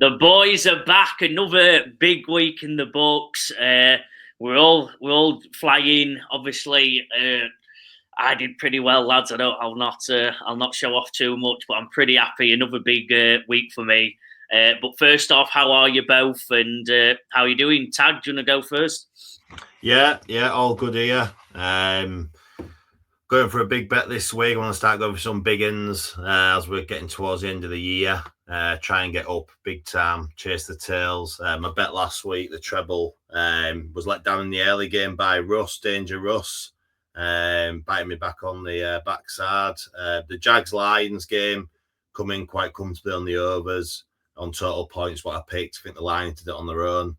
The boys are back. Another big week in the books. We're all flying. Obviously, I did pretty well, lads. I'll not show off too much, but I'm pretty happy. Another big week for me. But first off, how are you both? And how are you doing? Tag, do you want to go first? Yeah, all good here. Going for a big bet this week. I want to start going for some big ins as we're getting towards the end of the year. Try and get up big time, chase the tails. My bet last week, the treble, was let down in the early game by Danger Russ, biting me back on the backside. The Jags-Lions game coming quite comfortably on the overs. On total points, what I picked. I think the Lions did it on their own.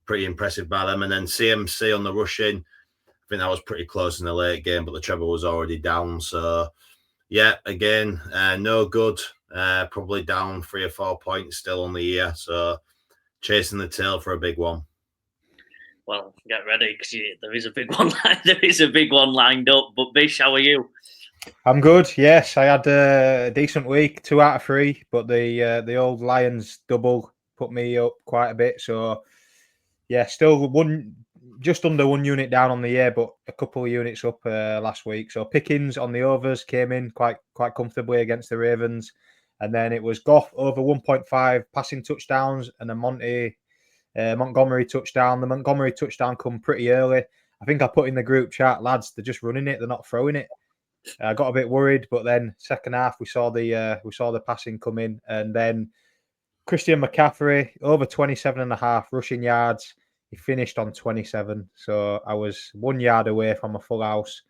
Pretty impressive by them. And then CMC on the rushing. I think that was pretty close in the late game, but the treble was already down. So, yeah, again, no good. Probably down 3 or 4 points still on the year. So, chasing the tail for a big one. Well, get ready because there is a big one. There is a big one lined up. But Bish, how are you? I'm good. Yes, I had a decent week, 2 out of 3. But the old Lions double put me up quite a bit. So, yeah, still just under 1 unit down on the year, but a couple of units up last week. So Pickens on the overs came in quite comfortably against the Ravens. And then it was Goff over 1.5 passing touchdowns and a Montgomery touchdown. The Montgomery touchdown come pretty early. I think I put in the group chat, lads, they're just running it. They're not throwing it. I got a bit worried, but then second half we saw the passing come in. And then Christian McCaffrey over 27.5 rushing yards. He finished on 27, so I was 1 yard away from a full house.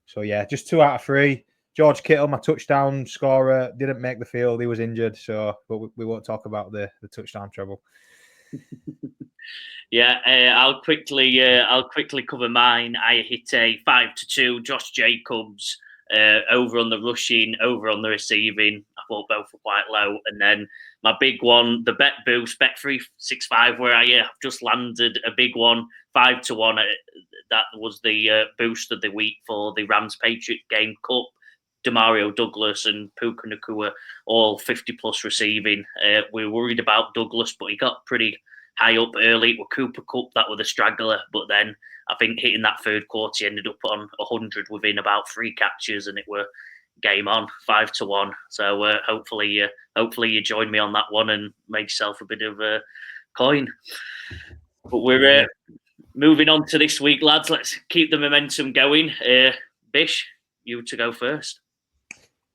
So, yeah, just 2 out of 3. George Kittle, my touchdown scorer, didn't make the field. He was injured, so but we won't talk about the touchdown treble. Yeah, I'll quickly cover mine. I hit a 5-2. Josh Jacobs over on the rushing, over on the receiving. I thought both were quite low, and then my big one, the bet boost, bet 365, where I have just landed a big one, 5-1. That was the boost of the week for the Rams Patriot game. Cup, Demario Douglas and Puka Nacua, all 50+ receiving. We were worried about Douglas, but he got pretty high up early. With Cooper Cup, that was the straggler, but then I think hitting that third quarter, he ended up on 100 within about 3 catches, and it were game on, 5-1. So hopefully you join me on that one and make yourself a bit of a coin. But we're moving on to this week, lads. Let's keep the momentum going. Bish, you to go first.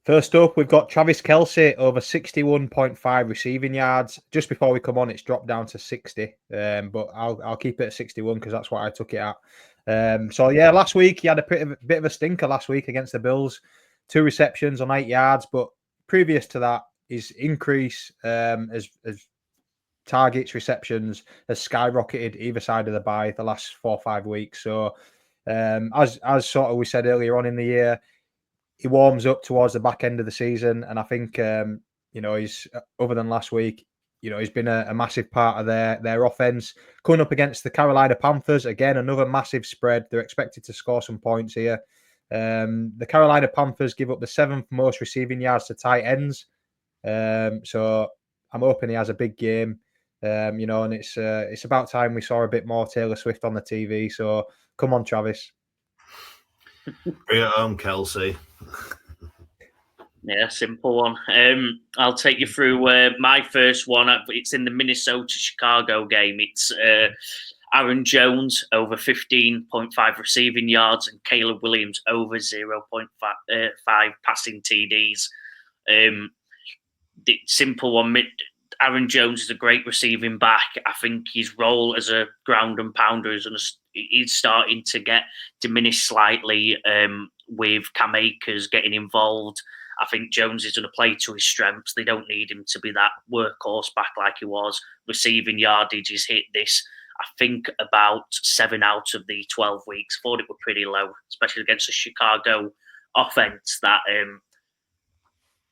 First up, we've got Travis Kelce over 61.5 receiving yards. Just before we come on, it's dropped down to 60, but I'll keep it at 61 because that's what I took it at. So yeah, last week he had a bit of a stinker last week against the Bills. 2 receptions on 8 yards, but previous to that, his increase as targets, receptions has skyrocketed either side of the bye the last 4 or 5 weeks. So as sort of we said earlier on in the year, he warms up towards the back end of the season, and I think he's other than last week, he's been a massive part of their offense. Coming up against the Carolina Panthers, again another massive spread. They're expected to score some points here. The Carolina Panthers give up the 7th most receiving yards to tight ends. So I'm hoping he has a big game. And it's about time we saw a bit more Taylor Swift on the TV. So come on, Travis. Bring it home, Kelce. Yeah, simple one. I'll take you through my first one. It's in the Minnesota-Chicago game. It's Aaron Jones over 15.5 receiving yards and Caleb Williams over 0.5 passing TDs. The simple one. Aaron Jones is a great receiving back. I think his role as a ground and pounder is starting to get diminished slightly with Cam Akers getting involved. I think Jones is going to play to his strengths. They don't need him to be that workhorse back like he was. Receiving yardage has hit this, I think, about 7 out of the 12 weeks. Thought it were pretty low, especially against the Chicago offense that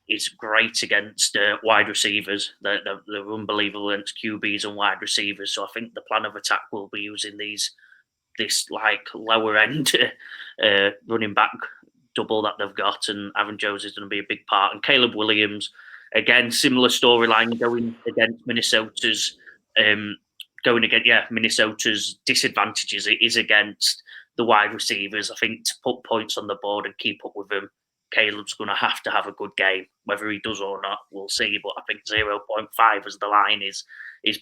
is great against wide receivers. They're unbelievable against QBs and wide receivers. So I think the plan of attack will be using this like lower end running back double that they've got, and Aaron Jones is going to be a big part. And Caleb Williams, again, similar storyline going against Minnesota's Minnesota's disadvantages. It is against the wide receivers. I think to put points on the board and keep up with them, Caleb's going to have a good game. Whether he does or not, we'll see. But I think 0.5 as the line is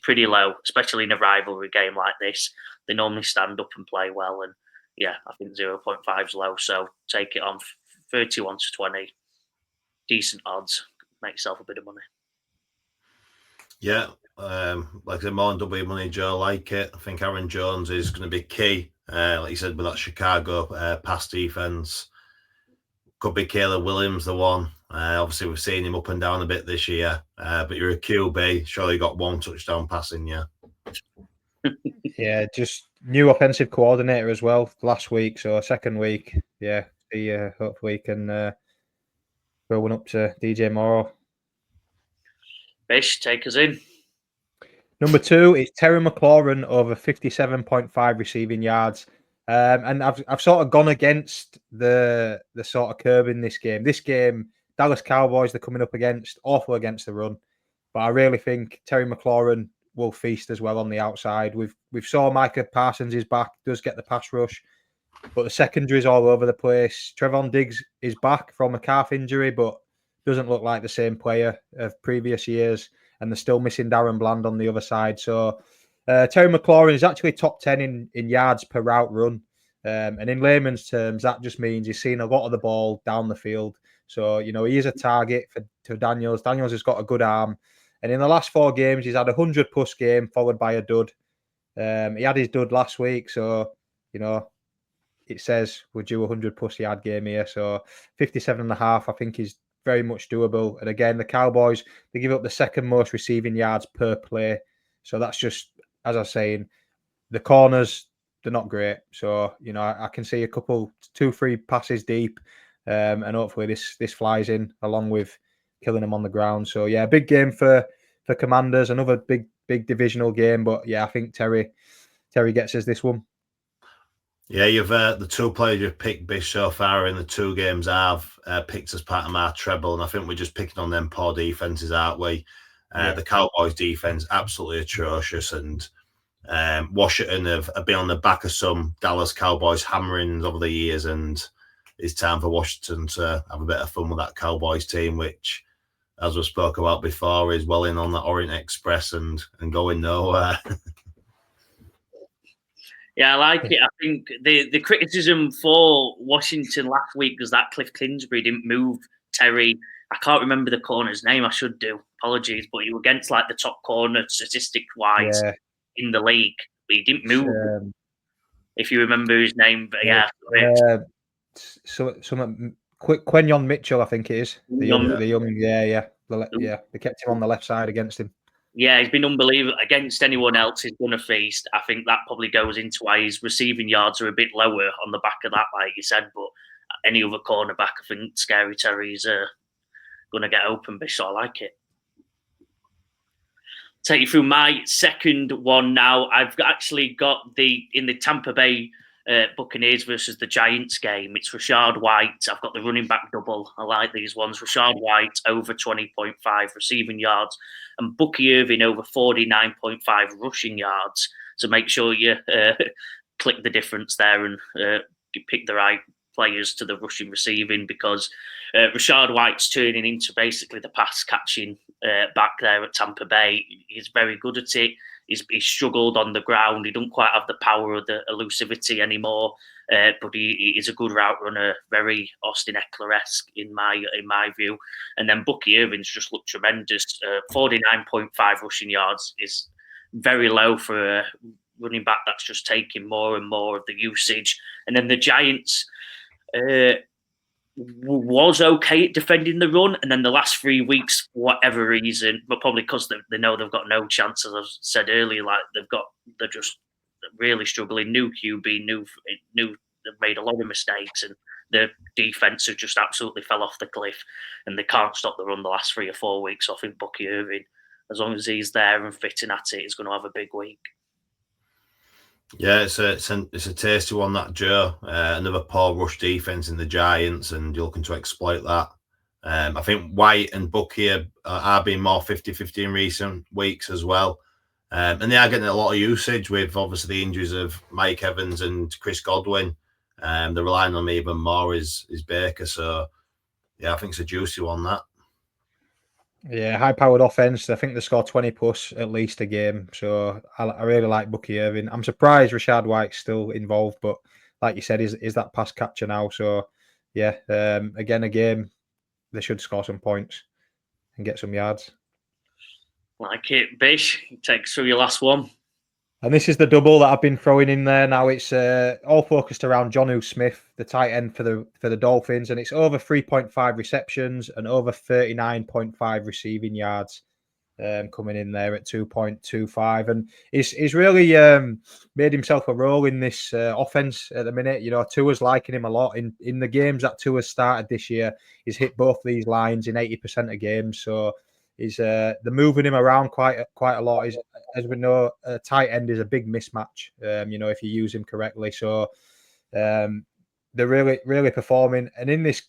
pretty low, especially in a rivalry game like this. They normally stand up and play well, and yeah, I think 0.5 is low. So take it on 31 to 20. Decent odds. Make yourself a bit of money. Yeah, like I said, more on W money, Joe. Like it. I think Aaron Jones is going to be key. Like you said, with that Chicago pass defense. Could be Caleb Williams, the one. Obviously, we've seen him up and down a bit this year. But you're a QB. Surely you got one touchdown passing, yeah. Yeah, just new offensive coordinator as well last week. So second week, yeah. Hopefully we can go one up to DJ Morrow. Bish, take us in. Number 2 is Terry McLaurin over 57.5 receiving yards. And I've sort of gone against the sort of curve in this game. This game, Dallas Cowboys, they're coming up against awful against the run, but I really think Terry McLaurin will feast as well on the outside. We've saw Micah Parsons is back, does get the pass rush, but the secondary is all over the place. Trevon Diggs is back from a calf injury, but doesn't look like the same player of previous years, and they're still missing Darren Bland on the other side. So Terry McLaurin is actually top 10 in yards per route run. And in layman's terms, that just means he's seen a lot of the ball down the field. So, he is a target for Daniels. Daniels has got a good arm. And in the last 4 games, he's had a 100-plus game followed by a dud. He had his dud last week. So, it says we're due a 100-plus yard game here. So 57.5, I think, is very much doable. And again, the Cowboys, they give up the second most receiving yards per play. So that's just, as I was saying, the corners, they're not great. So, I can see a couple, 2-3 passes deep. And hopefully this flies in along with killing them on the ground. So, yeah, big game for Commanders. Another big divisional game. But, yeah, I think Terry gets us this one. Yeah, you've the 2 players you've picked, Bish, so far in the 2 games I've picked as part of my treble, and I think we're just picking on them poor defenses, aren't we? The Cowboys' defense absolutely atrocious, and Washington have been on the back of some Dallas Cowboys hammerings over the years, and it's time for Washington to have a bit of fun with that Cowboys team, which, as we spoke about before, is well in on the Orient Express and going nowhere. Yeah, I like it. I think the criticism for Washington last week was that Cliff Kingsbury didn't move Terry. I can't remember the corner's name. I should do. Apologies, but he was against like the top corner statistic-wise in the league, but he didn't move. If you remember his name, but Quenyon Mitchell, I think it is the young, They kept him on the left side against him. Yeah, he's been unbelievable. Against anyone else, he's done a feast. I think that probably goes into why his receiving yards are a bit lower on the back of that, like you said. But any other cornerback, I think Scary Terry's going to get open, Bish, so I like it. Take you through my second one now. I've actually got in the Tampa Bay Buccaneers versus the Giants game. It's Rachaad White. I've got the running back double. I like these ones. Rachaad White over 20.5 receiving yards and Bucky Irving over 49.5 rushing yards. So make sure you click the difference there and you pick the right players to the rushing receiving, because Rachaad White's turning into basically the pass catching back there at Tampa Bay. He's very good at it. He's struggled on the ground. He don't quite have the power or the elusivity anymore, but he is a good route runner, very Austin Eckler-esque in my view. And then Bucky Irving's just looked tremendous. 49.5 rushing yards is very low for a running back that's just taking more and more of the usage. And then the Giants was okay at defending the run, and then the last 3 weeks, for whatever reason, but probably because they know they've got no chance, as I said earlier, like they're just really struggling. New QB, they've made a lot of mistakes, and the defense have just absolutely fell off the cliff, and they can't stop the run the last 3 or 4 weeks. So I think Bucky Irving, as long as he's there and fitting at it, is going to have a big week. Yeah, it's a tasty one, that, Joe. Another poor rush defense in the Giants, and you're looking to exploit that. I think White and Bucky are being more 50-50 in recent weeks as well. And they are getting a lot of usage with obviously the injuries of Mike Evans and Chris Godwin. They're relying on them even more is Baker. So, yeah, I think it's a juicy one, that. Yeah, high-powered offense. I think they score 20 plus at least a game. So I really like Bucky Irving. I'm surprised Rashad White's still involved, but like you said, is that pass catcher now. So yeah, again, a game they should score some points and get some yards. Like it, Bish. Take us through your last one. And this is the double that I've been throwing in there. Now it's all focused around Jonnu Smith, the tight end for the Dolphins, and it's over 3.5 receptions and over 39.5 receiving yards coming in there at 2.25. And he's really made himself a role in this offense at the minute. You know, Tua's liking him a lot. In the games that Tua's started this year, he's hit both these lines in 80% of games. So they're moving him around quite a lot. As we know, a tight end is a big mismatch, you know, if you use him correctly. So they're really performing. And in the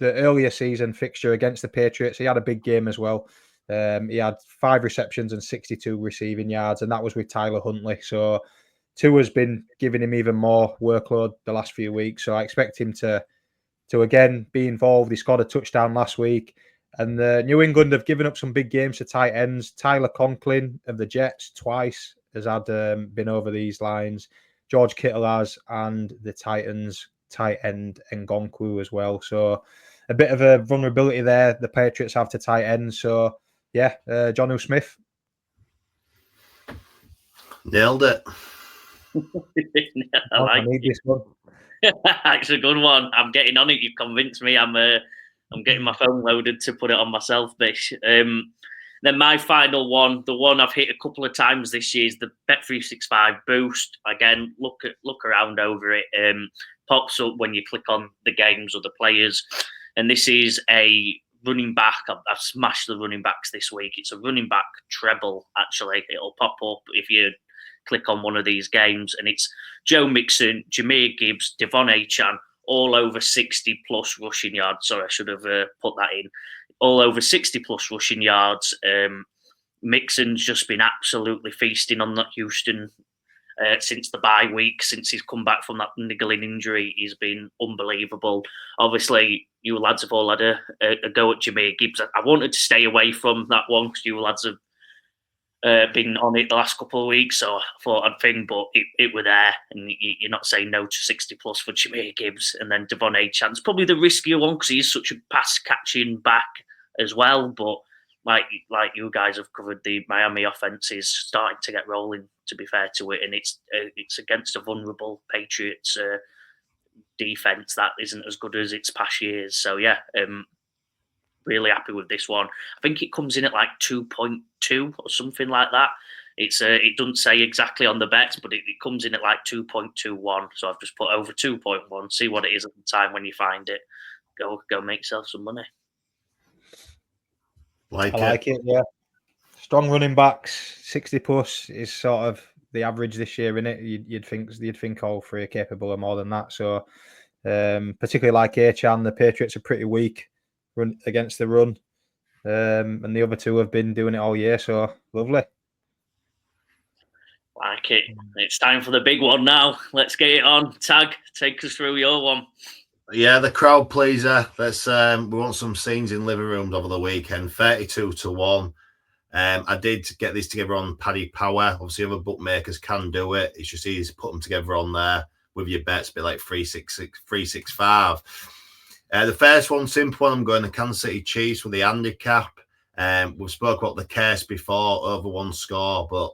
earlier season fixture against the Patriots, he had a big game as well. He had 5 receptions and 62 receiving yards, and that was with Tyler Huntley. So Tua's been giving him even more workload the last few weeks. So I expect him to again be involved. He scored a touchdown last week. And New England have given up some big games to tight ends. Tyler Conklin of the Jets twice has had been over these lines. George Kittle has, and the Titans tight end Nkonkwo as well. So a bit of a vulnerability there the Patriots have to tight ends. So yeah, Jonnu Smith. Nailed it. I need this one. That's a good one. I'm getting on it. You've convinced me. I'm getting my phone loaded to put it on myself, Bish. Then my final one, the one I've hit a couple of times this year, is the Bet365 Boost. Again, look around over it. Pops up when you click on the games or the players. And this is a running back. I've smashed the running backs this week. It's a running back treble, actually. It'll pop up if you click on one of these games. And it's Joe Mixon, Jahmyr Gibbs, Devon Achane, all over 60 plus rushing yards. Sorry, I should have put that in. All over 60 plus rushing yards. Mixon's just been absolutely feasting on that Houston since the bye week, since he's come back from that niggling injury. He's been unbelievable. Obviously, you lads have all had a go at Jahmyr Gibbs. I wanted to stay away from that one because you lads have been on it the last couple of weeks, so I thought I'd think, but it were there, and you're not saying no to 60 plus for Jahmyr Gibbs. And then Devon Achane's probably the riskier one because he's such a pass catching back as well. But like you guys have covered, the Miami offense is starting to get rolling, to be fair to it, and it's against a vulnerable Patriots defense that isn't as good as its past years. So yeah, really happy with this one. I think it comes in at like 2.2 or something like that. It doesn't say exactly on the bets, but it comes in at like 2.21. So I've just put over 2.1. See what it is at the time when you find it. Go make yourself some money. I like it. Yeah, strong running backs, 60 plus is sort of the average this year, isn't it? You'd think all three are capable of more than that. So particularly like Achane, the Patriots are pretty weak against the run, and the other two have been doing it all year. So lovely. Like it. It's time for the big one now. Let's get it on. Tag, take us through your one. Yeah, the crowd pleaser. Let's we want some scenes in living rooms over the weekend. 32-1. I did get this together on Paddy Power. Obviously, other bookmakers can do it. It's just easy to put them together on there with your bets, a bit like 366, 365. The first one, simple one, I'm going to Kansas City Chiefs with the handicap. We've spoke about the case before, over one score, but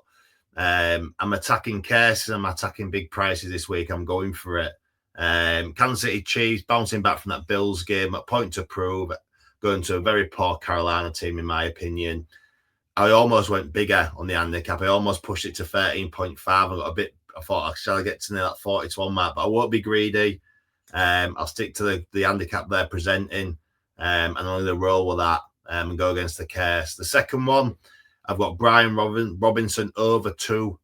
I'm attacking cases, I'm attacking big prices this week. I'm going for it. Kansas City Chiefs bouncing back from that Bills game, a point to prove, going to a very poor Carolina team, in my opinion. I almost went bigger on the handicap. I almost pushed it to 13.5. I thought, shall I get to near that 40-1 mark? But I won't be greedy. I'll stick to the handicap they're presenting, and only roll with that and go against the case. The second one, I've got Brian Robinson over 2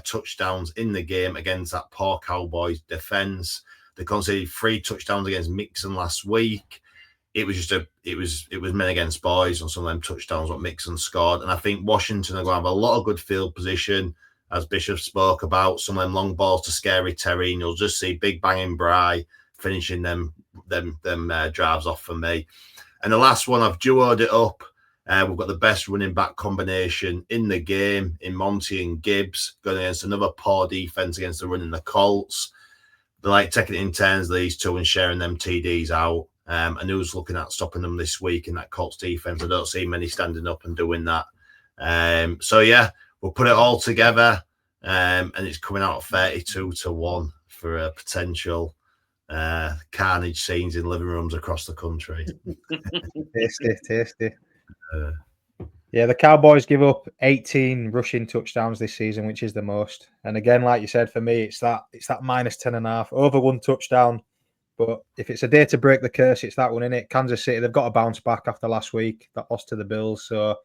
touchdowns in the game against that poor Cowboys defense. They conceded 3 touchdowns against Mixon last week. it was just it was men against boys on some of them touchdowns what Mixon scored. And I think Washington are going to have a lot of good field position, as Bishop spoke about, some of them long balls to Scary Terry, and you'll just see big banging Bry finishing them drives off for me. And the last one, I've duoed it up. We've got the best running back combination in the game in Monty and Gibbs, going against another poor defense against the run in the Colts. They like taking it in turns, these two, and sharing them TDs out. And who's looking at stopping them this week in that Colts defense? I don't see many standing up and doing that. So yeah, we'll put it all together, and it's coming out 32-1 for a potential carnage scenes in living rooms across the country. Tasty. Yeah, the Cowboys give up 18 rushing touchdowns this season, which is the most. And again, like you said, for me, it's that -10.5 over one touchdown. But if it's a day to break the curse, it's that one, innit? Kansas City, they've got to bounce back after last week, that loss to the Bills. So,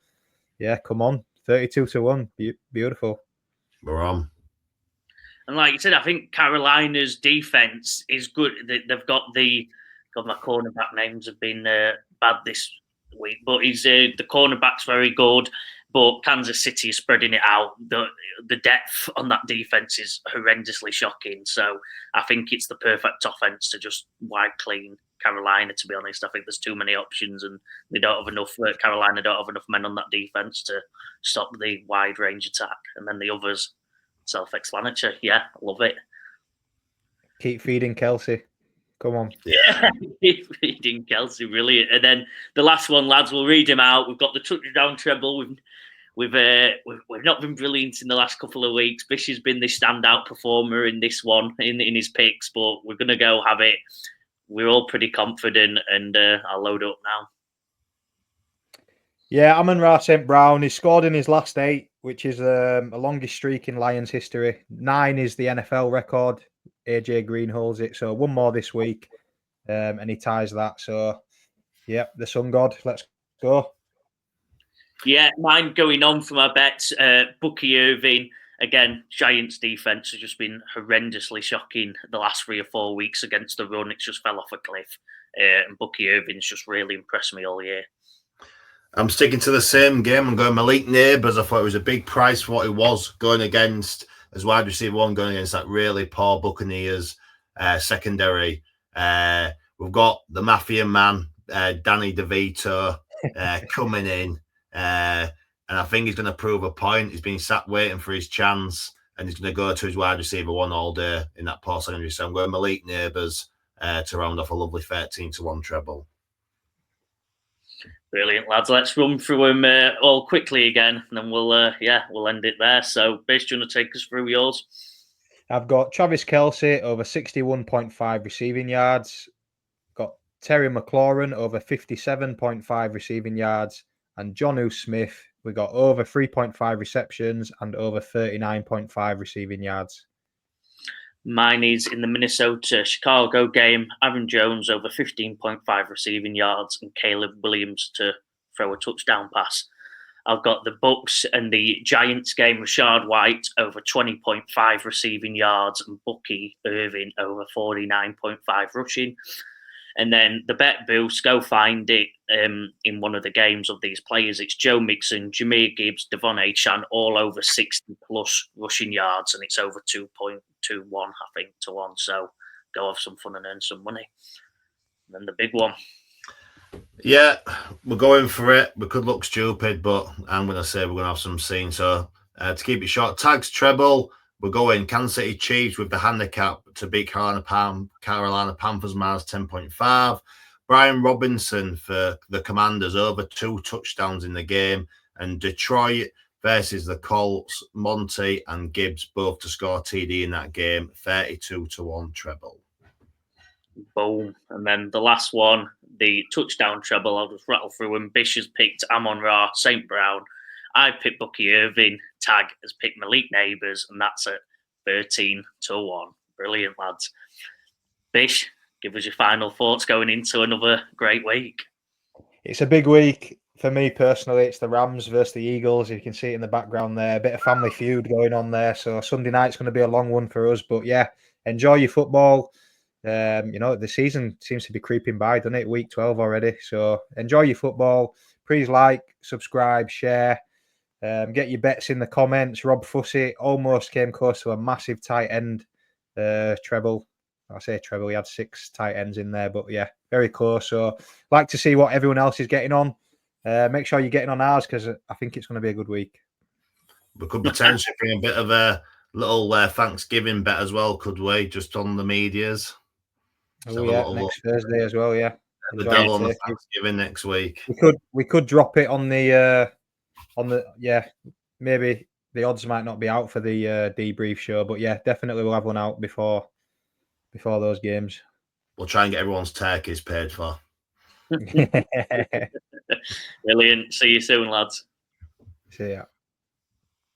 yeah, come on. 32-1. Beautiful. We're on. And like you said, I think Carolina's defense is good. They've got my cornerback names have been bad this week, but the cornerback's very good. But Kansas City is spreading it out. The depth on that defense is horrendously shocking. So I think it's the perfect offense to just wipe clean Carolina, to be honest. I think there's too many options, and they don't have enough. Carolina don't have enough men on that defense to stop the wide range attack. And then the others, self-explanatory. Yeah, I love it. Keep feeding Kelsey. Come on. Yeah, keep feeding Kelsey. Brilliant. And then the last one, lads, we'll read him out. We've got the touchdown treble. We've not been brilliant in the last couple of weeks. Bish has been the standout performer in this one, in his picks, but we're going to go have it. We're all pretty confident, and I'll load up now. Yeah, Amon-Ra St. Brown. He scored in his last 8, which is a longest streak in Lions history. 9 is the NFL record. AJ Green holds it. So one more this week, and he ties that. So, yeah, the Sun God. Let's go. Yeah, mine going on for my bets. Bucky Irving. Again, Giants defense has just been horrendously shocking the last 3 or 4 weeks against the run. It's just fell off a cliff. And Bucky Irving's just really impressed me all year. I'm sticking to the same game. I'm going Malik Neighbors. I thought it was a big price for what it was going against as wide receiver one, going against that really poor Buccaneers secondary. We've got the Mafia man, Danny DeVito, coming in. And I think he's going to prove a point. He's been sat waiting for his chance, and he's going to go to his wide receiver one all day in that poor secondary. So I'm going Malik Neighbors to round off a lovely 13-1 treble. Brilliant, lads. Let's run through them all quickly again, and then we'll end it there. So, Bish, do you want to take us through yours? I've got Travis Kelce over 61.5 receiving yards. Got Terry McLaurin over 57.5 receiving yards. And Jonnu Smith, we got over 3.5 receptions and over 39.5 receiving yards. Mine is in the Minnesota-Chicago game. Aaron Jones over 15.5 receiving yards and Caleb Williams to throw a touchdown pass. I've got the Bucks and the Giants game. Rashad White over 20.5 receiving yards and Bucky Irving over 49.5 rushing. And then the bet boost, go find it in one of the games of these players. It's Joe Mixon, Jahmyr Gibbs, Devon Achane, all over 60-plus rushing yards, and it's over 2.21, I think, to 1. So go have some fun and earn some money. And then the big one. Yeah, we're going for it. We could look stupid, but I'm going to say we're going to have some scene. So to keep it short, tags treble. We're going Kansas City Chiefs with the handicap to beat Carolina Panthers minus 10.5. Brian Robinson for the Commanders over 2 touchdowns in the game. And Detroit versus the Colts, Monty and Gibbs both to score TD in that game. 32-1 treble. Boom. And then the last one, the touchdown treble. I'll just rattle through them. Bish has picked Amon-Ra St. Brown. I picked Bucky Irving. Tag has picked Malik Neighbors, and that's at 13-1. Brilliant, lads. Bish, give us your final thoughts going into another great week. It's a big week for me personally. It's the Rams versus the Eagles. You can see it in the background there. A bit of family feud going on there. So Sunday night's going to be a long one for us. But yeah, enjoy your football. The season seems to be creeping by, doesn't it? Week 12 already. So enjoy your football. Please like, subscribe, share. Get your bets in the comments. Rob Fussy almost came close to a massive tight end treble. I say treble, he had 6 tight ends in there, but yeah, very close. So like to see what everyone else is getting on. Make sure you're getting on ours because I think it's going to be a good week. We could potentially bring a bit of a little Thanksgiving bet as well, could we? Just on the medias. Oh yeah, next Thursday as well. Yeah, the devil on the Thanksgiving next week. We could drop it on the maybe the odds might not be out for the debrief show, but yeah, definitely we'll have one out before those games. We'll try and get everyone's turkeys paid for. Brilliant. See you soon, lads. See ya.